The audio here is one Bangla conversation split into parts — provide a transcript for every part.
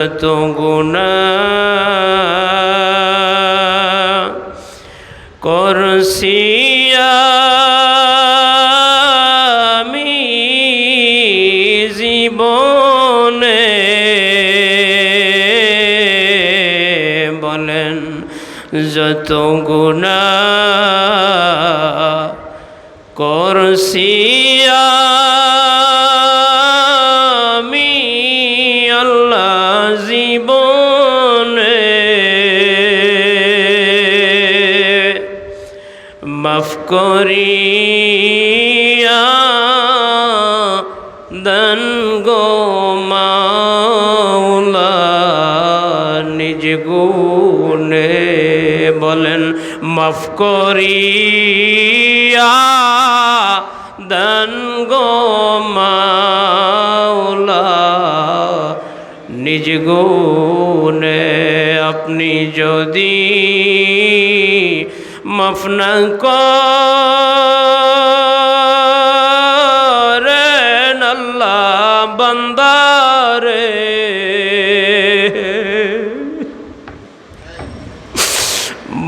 যত গুনাহ করছি আমি জীবনে, বলেন যত গুনাহ করছি আমি আল্লাহ জীবনে, মাফ করিয়া দেন গো মাওলা নিজ গুণে, বলেন মাফ করিয়া দেন গো মাওলা নিজ গুণে। আপনি যদি মাফ না করেন আল্লাহ বান্দারে,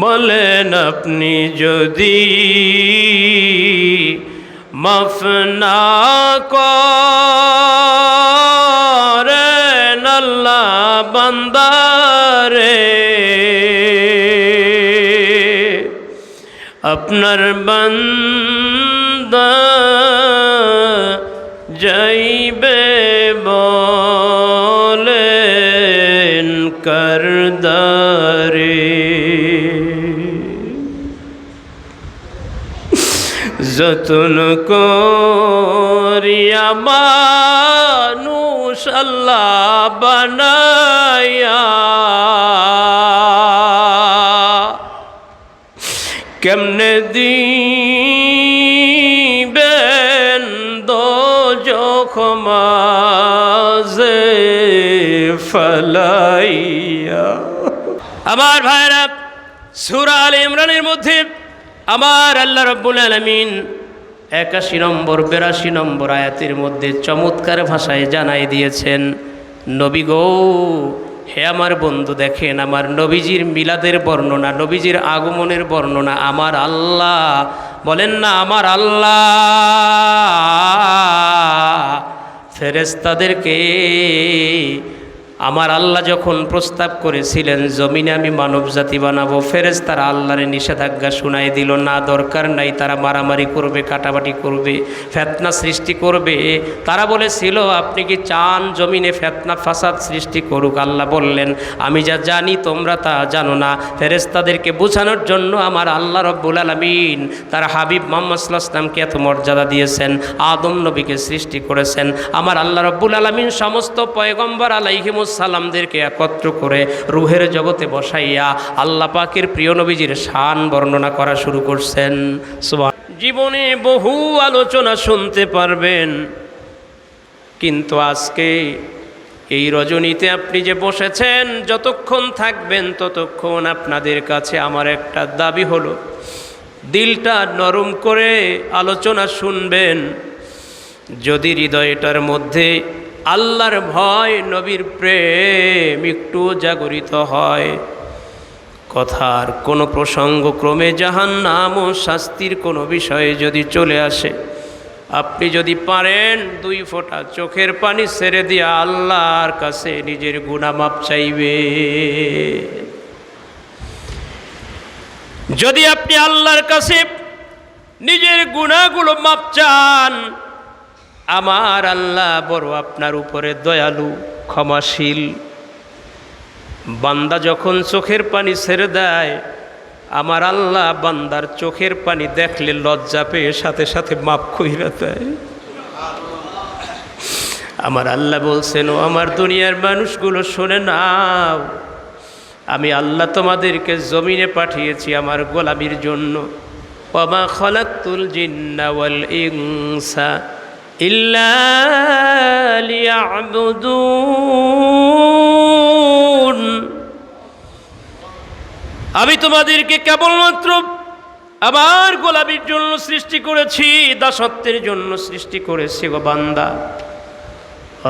বলেন আপনি যদি মাফ না করেন আল্লাহ বান্দারে, আপনার বান্দা যাইবে বলেন করদারে। যতন করিয়া মানুষ আল্লাহ বানায়া, কেমনে দিবেন দোজখ মাঝে ফলাইয়া। আমার ভাইরা, সূরা আলে ইমরানের মধ্যে আমার আল্লাহ রাব্বুল আলামিন 81 নম্বর 82 নম্বর আয়াতের মধ্যে চমৎকার ভাষায় জানাই দিয়েছেন, নবী গো, হে আমার বন্ধু, দেখেন আমার নবীজির মিলাদের বর্ণনা, নবীজির আগমনের বর্ণনা আমার আল্লাহ, বলেন না আমার আল্লাহ ফেরেশতাদেরকে আমার আল্লাহ যখন প্রস্তাব করেছিলেন জমিনে আমি মানব জাতি বানাবো, ফেরেশতারা আল্লাহর নিষেধাজ্ঞা শুনাই দিল, না দরকার নাই, তারা মারামারি করবে, কাটাবাটি করবে, ফেতনা সৃষ্টি করবে। তারা বলেছিল আপনি কি চান জমিনে ফেতনা ফাসাদ সৃষ্টি করুক? আল্লাহ বললেন আমি যা জানি তোমরা তা জানো না। ফেরেশতাদেরকে বোঝানোর জন্য আমার আল্লাহ রব্বুল আলামিন তার হাবিব মুহাম্মদ সাল্লাল্লাহু আলাইহি ওয়াসাল্লামকে এত মর্যাদা দিয়েছেন, আদম নবীকে সৃষ্টি করেছেন। আমার আল্লাহ রব্বুল আলামিন সমস্ত পয়গম্বর আলাইহিমুস সালামদেরকে একত্র করে রুহের জগতে বসাইয়া আল্লাহ পাকের প্রিয় নবীজির শান বর্ণনা করা শুরু করছেন। সুবহান। জীবনে বহু আলোচনা শুনতে পারবেন, কিন্তু আজকে এই রজনীতে আপনি যে বসেছেন, যতক্ষণ থাকবেন ততক্ষণ আপনাদের কাছে আমার একটা দাবি হলো, দিলটা নরম করে আলোচনা শুনবেন। যদি হৃদয়টার মধ্যে আল্লাহর ভয়, নবীর প্রেম একটু জাগরিত হয়, কথার কোনো প্রসঙ্গক্রমে জাহান্নাম ও শাস্তির কোনো বিষয়ে যদি চলে আসে, আপনি যদি পারেন 2 ফোঁটা চোখের পানি ছেড়ে দিয়ে আল্লাহর কাছে নিজের গুনাহ মাপ চাইবে। যদি আপনি আল্লাহর কাছে নিজের গুনাহগুলো মাপ চান, আমার আল্লাহ বড় আপনার উপরে দয়ালু, ক্ষমাশীল। বান্দা যখন চোখের পানি ছেড়ে দেয়, আমার আল্লাহ বান্দার চোখের পানি দেখলে লজ্জা পেয়ে সাথে সাথে মাফ কইরা দেয়। আমার আল্লাহ বলছেন, ও আমার দুনিয়ার মানুষগুলো শোনে নাও, আমি আল্লাহ তোমাদেরকে জমিনে পাঠিয়েছি আমার গোলামির জন্য। ওয়ামা খালাকতুল জিন্না ওয়াল ইনসা ইল্লা লিয়াবুদুন, আমি তোমাদেরকে কেবলমাত্র আমার গোলামির জন্য সৃষ্টি করেছি, দাসত্বের জন্য সৃষ্টি করেছি গো বান্দা।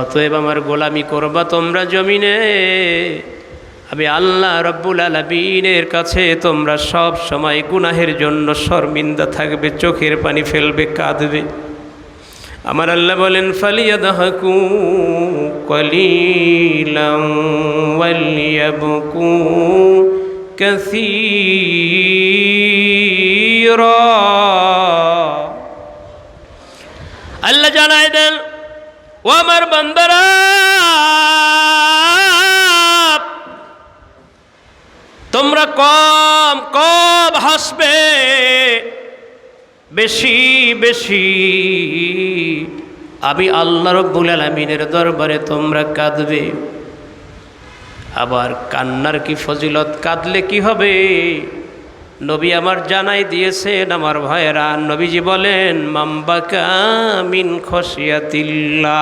অতএব আমার গোলামি করবা তোমরা জমিনে, আমি আল্লাহ রব্বুল আলামিনের কাছে তোমরা সব সময় গুনাহের জন্য শর্মিন্দা থাকবে, চোখের পানি ফেলবে, কাঁদবে। আমার আল্লাহ বলেন ফালিয়াদহাকু কলিলাম ওয়ালিয়াবকু কাসীরা। আল্লাহ জানায় দেন, ও আমার বান্দারা, তোমরা কম কম হাসবে, বেশি বেশি আমি আল্লাহ রব্বুল আলামিনের দরবারে তোমরা কাঁদবে। আবার কান্নার কি ফজিলত, কাঁদলে কি হবে? নবী আমার জানাই দিয়েছেন আমার ভাইয়েরা। নবীজি বলেন মামবাকা মিন খশিয়াতিল্লাহ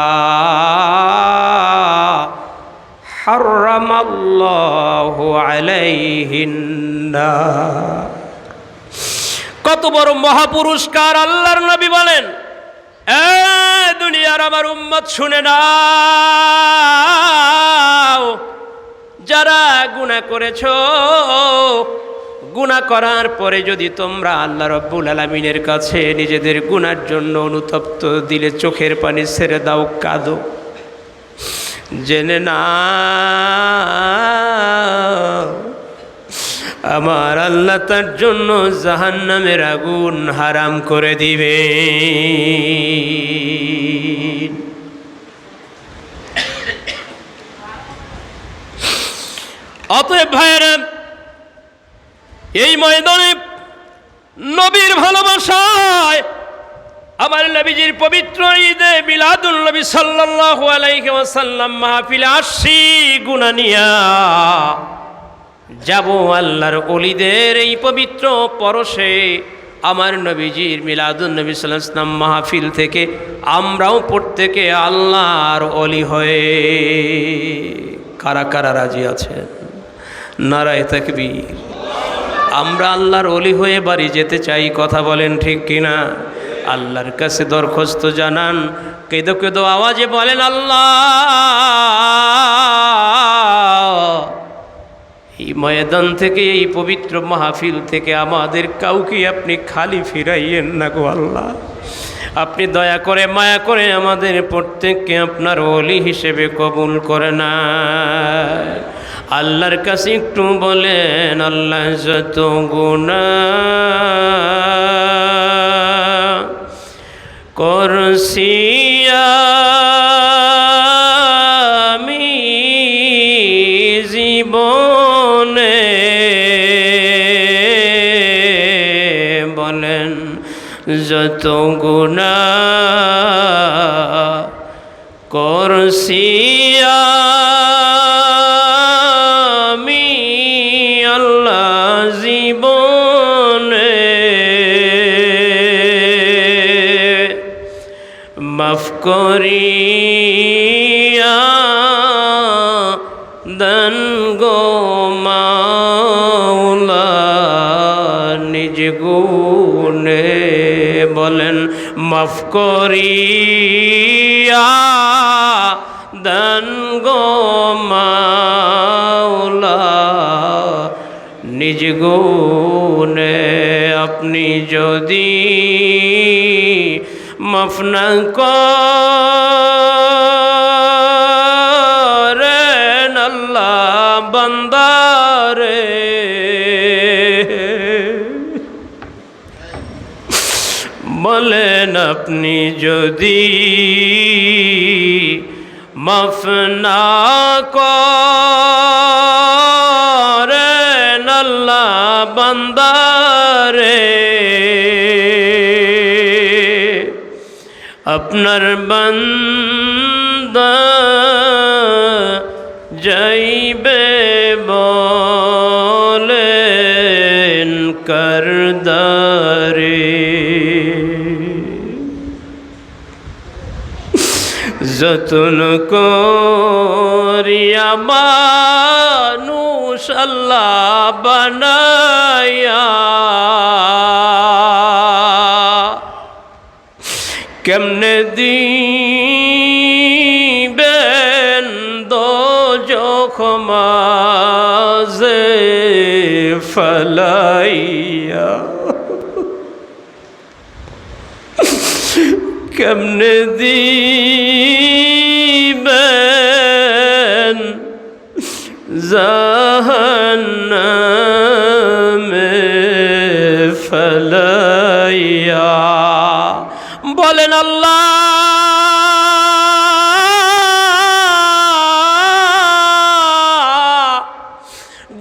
হারামাল্লাহু আলাইহিন নার। কত বড় মহাপুরস্কার! আল্লাহর নবী বলেন, এ দুনিয়ার আমার উম্মত শুনে নাও, যারা গুনাহ করেছো, গুনাহ করার পরে যদি তোমরা আল্লাহ রব্বুল আলামিনের কাছে নিজেদের গুনার জন্য অনুতপ্ত দিলে চোখের পানি ছেড়ে দাও, কাঁদো, জেনে না আমার আল্লাহ তার জন্য জাহান্নামের আগুন হারাম করে দিবে। অতএব ভাইয়েরা, এই ময়দানে নবীর ভালোবাসায় আমার নবীজির পবিত্র ঈদে মিলাদুন নবী সাল্লাল্লাহু আলাইহি ওয়াসাল্লাম মাহফিলে আসছি গুনাহ নিয়া যাব। আল্লাহর ওলিদের এই পবিত্র পরশে আমার নবীজির মিলাদুন নবী সাল্লাল্লাহু আলাইহি ওয়াসাল্লাম মাহফিল থেকে আমরাও প্রত্যেকে আল্লাহর ওলি হয়ে কারা কারা রাজি আছেন? নারায়ে তাকবীর। আমরা আল্লাহর ওলি হয়ে বাড়ি যেতে চাই, কথা বলেন ঠিক কিনা? আল্লাহর কাছে দরখাস্ত জানান, কেঁদো কেঁদো আওয়াজে বলেন, আল্লাহ এই ময়দান থেকে, এই পবিত্র মাহফিল থেকে আমাদের কাউকে আপনি খালি ফিরাইয়েন না গো আল্লাহ। আপনি দয়া করে মায়া করে আমাদের প্রত্যেককে আপনার ওলি হিসেবে কবুল করে না। আল্লাহর কাছে একটু বলেন, আল্লাহ যত গুনাহ করছি আমি জীবনে, বলেন যত গুনাহ করছি আমি আল্লাহ জীবনে, মাফ করিয়া দেন গো মাওলা নিজ গুণে, বলেন মাফ করিয়া দেন গো মাওলা নিজ গুণে। আপনি যদি মাফ না করেন আল্লাহ বান্দারে, বলেন আপনি যদি মাফ না করেন আল্লাহ বান্দারে, আপনার বান্দা যাইবে বলেন কারদারে। যতন করিয়া মানুষ আল্লাহ বানায়া, কেমনে দিবে নামাজে ফলাইয়া কেমনে দিবেন জাহান্নামে ফলাইয়া। বলেন আল্লাহ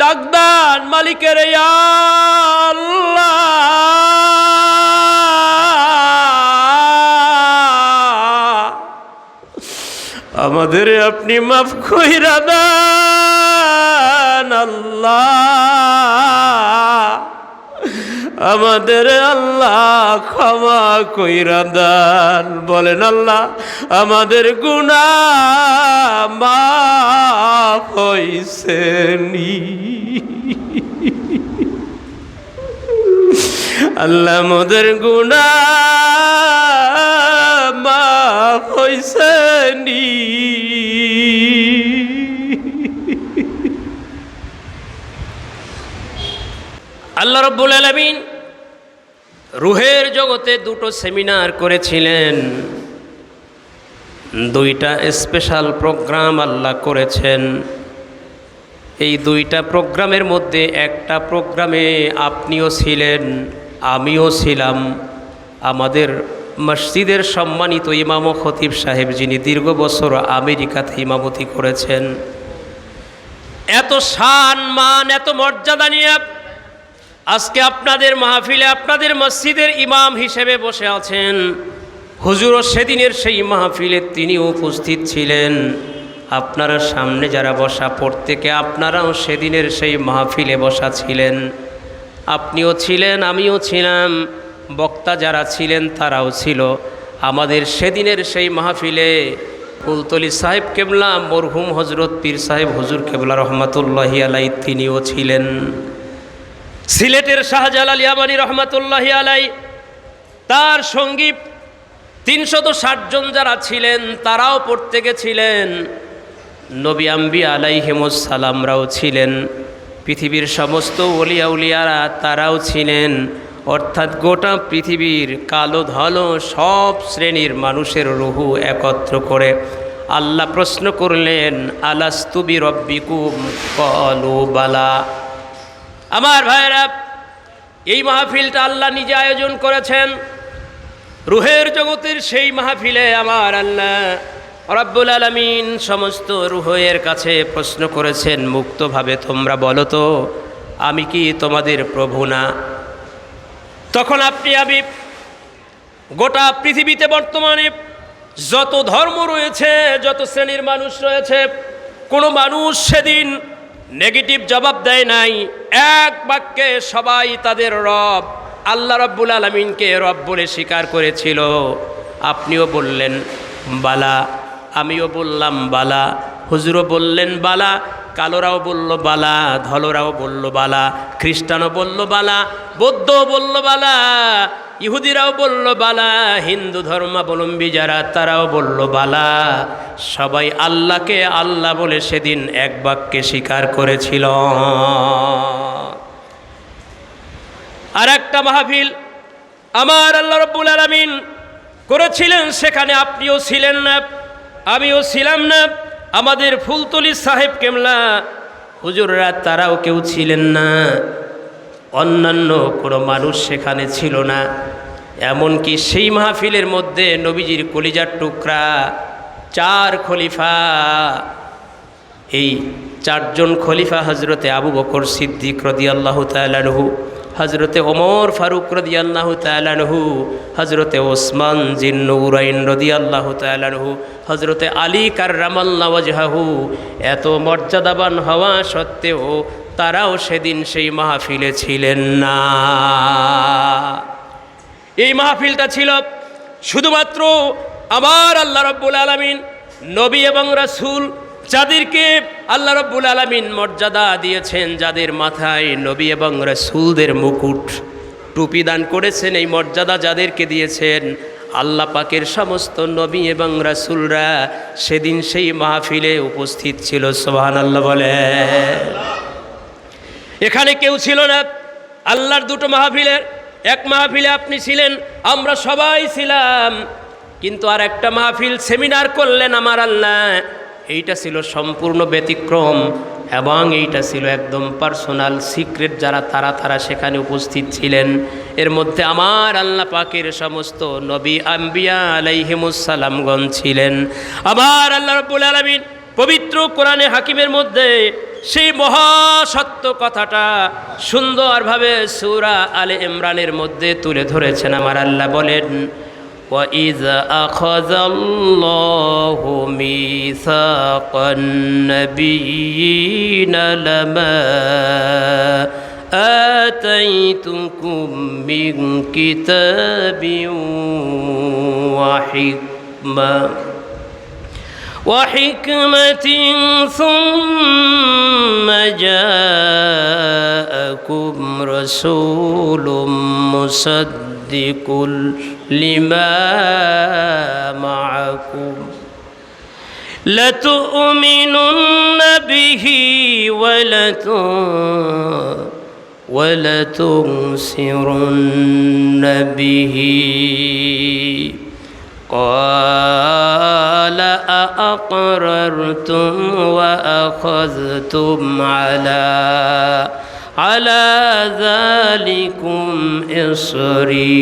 ডাকদান মালিকের ইয়া আল্লাহ, আমাদের আপনি মাফ কইরা দেন আল্লাহ, আমাদের আল্লাহ ক্ষমা কইরা দেন। বলেন আল্লাহ আমাদের গুনাহ মাফ হইছে নি? আল্লাহ আমাদের গুনাহ মাফ হইছে নি? আল্লাহ রাব্বুল আলামিন রুহের জগতে দুটো সেমিনার করেছিলেন, দুইটা স্পেশাল প্রোগ্রাম আল্লাহ করেছেন। এই দুইটা প্রোগ্রামের মধ্যে একটা প্রোগ্রামে আপনিও ছিলেন, আমিও ছিলাম। আমাদের মসজিদের সম্মানিত ইমাম ও খতিব সাহেব, যিনি দীর্ঘ বছর আমেরিকাতে ইমামতি করেছেন, এত শান মান এত মর্যাদা নিয়ে আজকে আপনাদের মাহফিলে আপনাদের মসজিদের ইমাম হিসেবে বসে আছেন। হুজুরও সেদিনের সেই মাহফিলে তিনি উপস্থিত ছিলেন। আপনারা সামনে যারা বসা প্রত্যেকে আপনারাও সেদিনের সেই মাহফিলে বসা ছিলেন। আপনিও ছিলেন, আমিও ছিলাম, বক্তা যারা ছিলেন তারাও ছিল। আমাদের সেদিনের সেই মাহফিলে ফুলতলি সাহেব কেবলা, মরহুম হজরত পীর সাহেব হুজুর কেবলা রহমাতুল্লাহি আলাই তিনিও ছিলেন। সিলেটের শাহজালাল ইয়ামানি রহমাতুল্লাহি আলাই, তার সঙ্গী 360 জন যারা ছিলেন তারাও প্রত্যেকে ছিলেন। নবী আম্বিয়া আলাইহিমুস সালামরাও ছিলেন, পৃথিবীর সমস্ত ওলিয়া উলিয়ারা তারাও ছিলেন। অর্থাৎ গোটা পৃথিবীর কালো ধলো সব শ্রেণীর মানুষের রুহু একত্র করে আল্লাহ প্রশ্ন করলেন, আলাস্তু বিরব্বিকুম? ক্বালু বালা। আমার ভাইরা, এই মাহফিলটা আল্লাহ নিজে আয়োজন করেছেন। রুহের জগতের সেই মাহফিলে আমার আল্লাহ রাব্বুল আলামিন সমস্ত রুহের কাছে প্রশ্ন করেছেন মুক্তভাবে, তোমরা বলো তো আমি কি তোমাদের প্রভু না? তখন আপনি আমি গোটা পৃথিবীতে বর্তমানে যত ধর্ম রয়েছে, যত শ্রেণীর মানুষ রয়েছে, কোনো মানুষ সেদিন নেগেটিভ জবাব দেয় নাই। এক বাক্যে সবাই তাদের রব আল্লাহ রাব্বুল আলামিনকে রব বলে স্বীকার করেছিল। আপনিও বললেন বালা, আমিও বললাম বালা, হুজুরও বললেন বালা, কালোরাও বলল বালা, ধলোরাও বলল বালা, খ্রিস্টানও বলল বালা, বৌদ্ধও বলল বালা, ইহুদিরাও বলল বালা, হিন্দু ধর্মাবলম্বী যারা তারাও বলল বালা। সবাই আল্লাহকে আল্লাহ বলে সেদিন এক বাক্যে স্বীকার করেছিল। আর একটা মাহফিল আমার আল্লাহ রাব্বুল আলামিন করেছিলেন, সেখানে আপনিও ছিলেন না, আমিও ছিলাম না, আমাদের ফুলতলি সাহেব কেমলা হুজুররা তারাও কেউ ছিলেন না, অন্যান্য কোনো মানুষ সেখানে ছিল না। এমনকি সেই মাহফিলের মধ্যে নবীজির কলিজার টুকরা 4 খলিফা, এই 4 জন খলিফা হজরতে আবু বকর সিদ্দিক রাদিয়াল্লাহু তাআলা আনহু, হজরতে ওমর ফারুক রাদিয়াল্লাহু তাআলা আনহু, হজরতে ওসমান জিন্নুরাইন রাদিয়াল্লাহু তাআলা আনহু, হজরতে আলী কাররামাল্লাহু ওয়াজহাহু, এত মর্যাদাবান হওয়া সত্ত্বেও তারাও সেদিন সেই মাহফিলে ছিলেন না। এই মাহফিলটা ছিল শুধুমাত্র আমার আল্লাহ রাব্বুল আলামিন নবী এবং রাসূল, যাদেরকে আল্লাহ রাব্বুল আলামিন মর্যাদা দিয়েছেন, যাদের মাথায় নবী এবং রাসূলদের মুকুট টুপি দান করেছেন, এই মর্যাদা যাদেরকে দিয়েছেন আল্লাহ পাকের সমস্ত নবী এবং রাসূলরা সেদিন সেই মাহফিলে উপস্থিত ছিল। সুবহানাল্লাহ বলে। এখানে কেউ ছিল না। আল্লাহর দুটো মাহফিলের, এক মাহফিলে আপনি ছিলেন, আমরা সবাই ছিলাম, কিন্তু আর একটা মাহফিল সেমিনার করলেন আমার আল্লাহ। এইটা ছিল সম্পূর্ণ ব্যতিক্রম এবং এইটা ছিল একদম পার্সোনাল সিক্রেট। যারা তারা সেখানে উপস্থিত ছিলেন। এর মধ্যে আমার আল্লাহ পাকের সমস্ত নবী আম্বিয়া আলাইহিমুসসালামগণ ছিলেন। আমার আল্লাহ রাব্বুল আলামিন পবিত্র কোরআনে হাকিমের মধ্যে সেই মহাসত্য কথাটা সুন্দরভাবে সূরা আলে ইমরানের মধ্যে তুলে ধরেছেন। আমার আল্লাহ বলেন, وَإِذْ أَخَذَ اللَّهُ مِيثَاقَ النَّبِيِّينَ لَمَا آتَيْتُكُم مِّن كِتَابٍ وحكمة ثم جاءكم رسول مصدق لما معكم لتؤمنن به ولتنصرن به قال أأقررتم وأخذتم على ذلكم إصري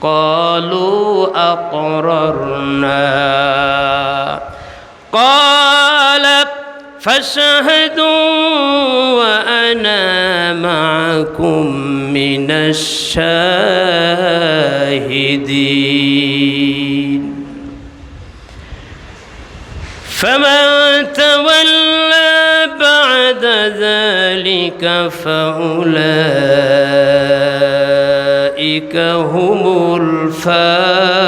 قالوا أقررنا قال فاشهدوا وأنا معكم من الشاهدين فمن تولى بعد ذلك فأولئك هم الفاسقون।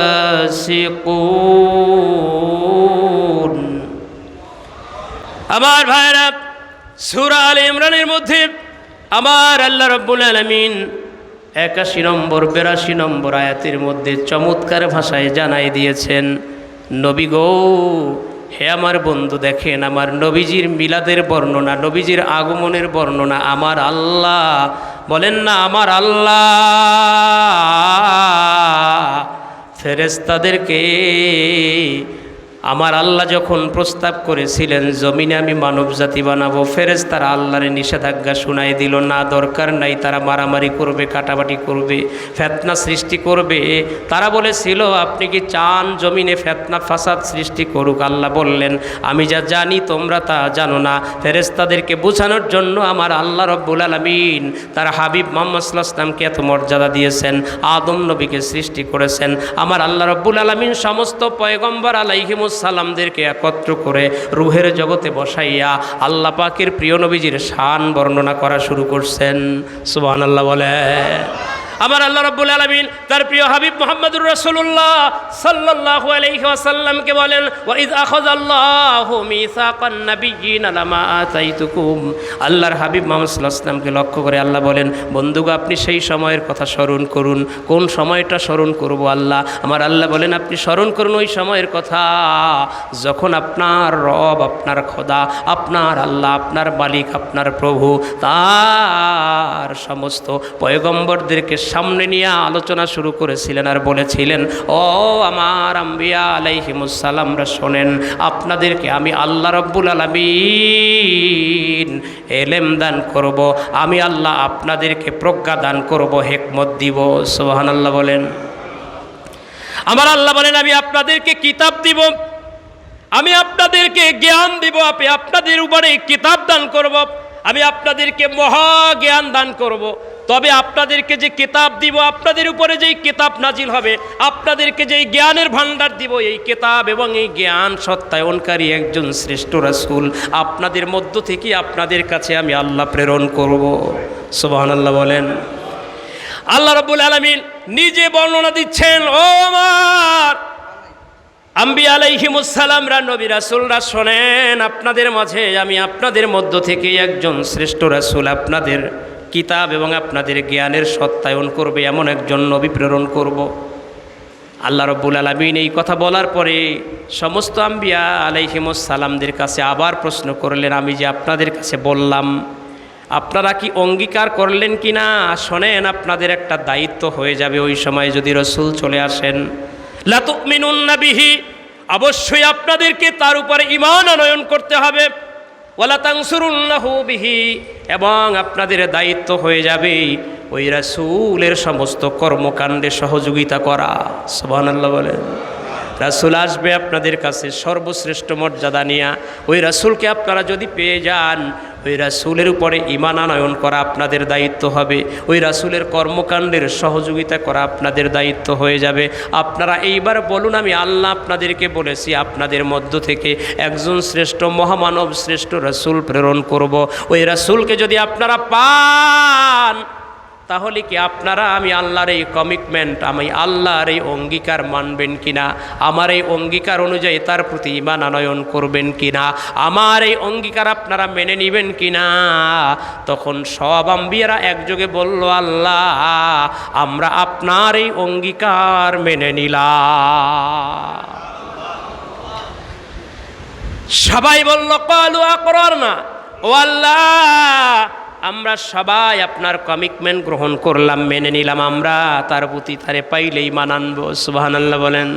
আমার ভাইরা, সূরা আলে ইমরানের মধ্যে আমার আল্লাহ রাব্বুল আলামিন 81 নম্বর 82 নম্বর আয়াতের মধ্যে চমৎকার ভাষায় জানাই দিয়েছেন, নবী গো, হে আমার বন্ধু, দেখেন আমার নবীজির মিলাদের বর্ণনা, নবীজির আগমনের বর্ণনা আমার আল্লাহ বলেন না, আমার আল্লাহ ফেরেশতাদেরকে আমার আল্লাহ যখন প্রস্তাব করেছিলেন জমিনে আমি মানব জাতি বানাবো, ফেরেশতারা আল্লাহর নিষেধাজ্ঞা শুনাই দিল, না দরকার নাই, তারা মারামারি করবে, কাটাবাটি করবে, ফিতনা সৃষ্টি করবে। তারা বলেছিল আপনি কি চান জমিনে ফিতনা ফাসাদ সৃষ্টি করুক? আল্লাহ বললেন আমি যা জানি তোমরা তা জানো না। ফেরেশতাদেরকে বোঝানোর জন্য আমার আল্লাহ রাব্বুল আলামিন তার হাবিব মুহাম্মদ সাল্লাল্লাহু আলাইহি ওয়াসাল্লামকে এত মর্যাদা দিয়েছেন, আদম নবীকে সৃষ্টি করেছেন। আমার আল্লাহ রাব্বুল আলামিন সমস্ত পয়গম্বর আলাইহিমুস সালামদেরকে একত্র করে রুহের জগতে বসাইয়া আল্লাহ পাকের প্রিয় নবীজির শান বর্ণনা করা শুরু করছেন। সুবহানাল্লাহ বলে। আমার আল্লাহ রাব্বুল আলামিন তার প্রিয় হাবিব মুহাম্মদুর রাসূলুল্লাহ সাল্লাল্লাহু আলাইহি ওয়াসাল্লামকে বলেন, ওয়া ইয আখাযাল্লাহু মিসাকান নাবিয়্যিনা লামা আতাইতুকুম। আল্লাহর হাবিব মুহাম্মদ সাল্লাল্লাহু আলাইহি ওয়াসাল্লামকে লক্ষ্য করে আল্লাহ বলেন, বন্ধুগো আপনি সেই সময়ের কথা স্মরণ করুন। কোন সময়টা স্মরণ করব আল্লাহ? আমার আল্লাহ বলেন আপনি স্মরণ করুন ওই সময়ের কথা যখন আপনার রব, আপনার খোদা, আপনার আল্লাহ, আপনার মালিক, আপনার প্রভু তার সমস্ত পয়গম্বরদেরকে সামনে নিয়ে আলোচনা শুরু করেছিলেন আর বলেছিলেন, ও আমার আম্বিয়া আলাইহিমুস সালামরা শোনেন, আপনাদেরকে আমি আল্লাহ রাব্বুল আলামিন ইলম দান করব, আমি আল্লাহ আপনাদেরকে প্রজ্ঞা দান করব, হিকমত দিব। সুবহানাল্লাহ বলেন। আমার আল্লাহ বলেন আমি আপনাদেরকে কিতাব দিব, আমি আপনাদেরকে জ্ঞান দিব, আমি আপনাদের উপরে কিতাব দান করব, আমি আপনাদেরকে মহা জ্ঞান দান করব। তবে আপনাদেরকে যে কিতাব দিব, আপনাদের উপরে যেই কিতাব নাজিল হবে, আপনাদেরকে যেই জ্ঞানের ভান্ডার দিব, এই কিতাব এবং এই জ্ঞান সত্যায়নকারী একজন শ্রেষ্ঠ রাসূল আপনাদের মধ্য থেকে আপনাদের কাছে আমি আল্লাহ প্রেরণ করব। সুবহানাল্লাহ বলেন। আল্লাহ রাব্বুল আলামিন নিজে বর্ণনা দিচ্ছেন, ও আমার আম্বিয়া আলাইহিমুস সালামরা, নবী রাসূলরা শোনেন, আপনাদের মাঝে আমি আপনাদের মধ্য থেকে একজন শ্রেষ্ঠ রাসূল আপনাদের কিতাব এবং আপনাদের জ্ঞানের সত্যায়ন করবে এমন একজন নবী প্রেরণ করব। আল্লাহ রব্বুল আলামিন এই কথা বলার পরে সমস্ত আম্বিয়া আলাইহিমুস সালামদের কাছে আবার প্রশ্ন করলেন, আমি যে আপনাদের কাছে বললাম আপনারা কি অঙ্গীকার করলেন কি না? শোনেন, আপনাদের একটা দায়িত্ব হয়ে যাবে ওই সময় যদি রসুল চলে আসেন। লা তুমিনুন্না বিহি, অবশ্যই আপনাদেরকে তার উপরে ঈমান আনয়ন করতে হবে। ওয়ালা তানসুরুল্লাহু বিহি, এবং আপনাদের দায়িত্ব হয়ে যাবে ওই রাসূলের সমস্ত কর্মকাণ্ডে সহযোগিতা করা। সুবহানাল্লাহ বলেন। রাসূল আসবে আপনাদের কাছে সর্বশ্রেষ্ঠ মর্যাদা নিয়া। ওই রাসূলকে আপনারা যদি পেয়ে যান, ওই রাসূলের উপরে ঈমান আনয়ন করা আপনাদের দায়িত্ব হবে, ওই রাসূলের কর্মকাণ্ডের সহযোগিতা করা আপনাদের দায়িত্ব হয়ে যাবে। আপনারা এইবার বলুন, আমি আল্লাহ আপনাদেরকে বলেছি আপনাদের মধ্য থেকে একজন শ্রেষ্ঠ মহামানব শ্রেষ্ঠ রাসূল প্রেরণ করব। ওই রাসূলকে যদি আপনারা পান, তাহলে কি আপনারা আমি আল্লাহর এই কমিটমেন্ট, আমি আল্লাহর এই অঙ্গীকার মানবেন কিনা? আমার এই অঙ্গীকার অনুযায়ী তার প্রতি ঈমান আনয়ন করবেন কিনা? আমার এই অঙ্গীকার আপনারা মেনে নেবেন কিনা? তখন সব আম্বিয়ারা একযোগে বলল, আল্লাহ আমরা আপনার এই অঙ্গীকার মেনে নিলাম। সবাই বলল ক্বালু আকরারনা, ও আল্লাহ আমরা সবাই আপনার কমিটমেন্ট গ্রহণ করলাম, মেনে নিলাম, আমরা তার প্রতি তারে পাইলেই মানানব। সুবহানাল্লাহ বলেন।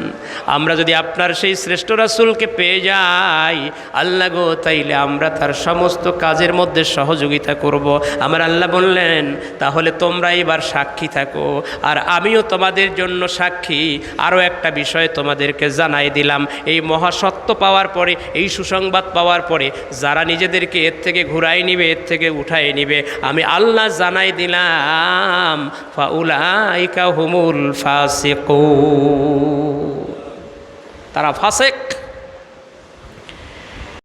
আমরা যদি আপনার সেই শ্রেষ্ঠ রাসূলকে পেয়ে যাই আল্লাহ গো, তাইলে আমরা তার সমস্ত কাজের মধ্যে সহযোগিতা করব। আমার আল্লাহ বললেন, তাহলে তোমরা এবার সাক্ষী থাকো আর আমিও তোমাদের জন্য সাক্ষী। আরও একটা বিষয় তোমাদেরকে জানাই দিলাম, এই মহাসত্য পাওয়ার পরে, এই সুসংবাদ পাওয়ার পরে যারা নিজেদেরকে এর থেকে ঘুরাই নিবে, এর থেকে উঠাই নিবে, আমি আল্লাহ জানাই দিলাম ফাউলাইকা হুমুল ফাসিকুন, তারা ফাসিক।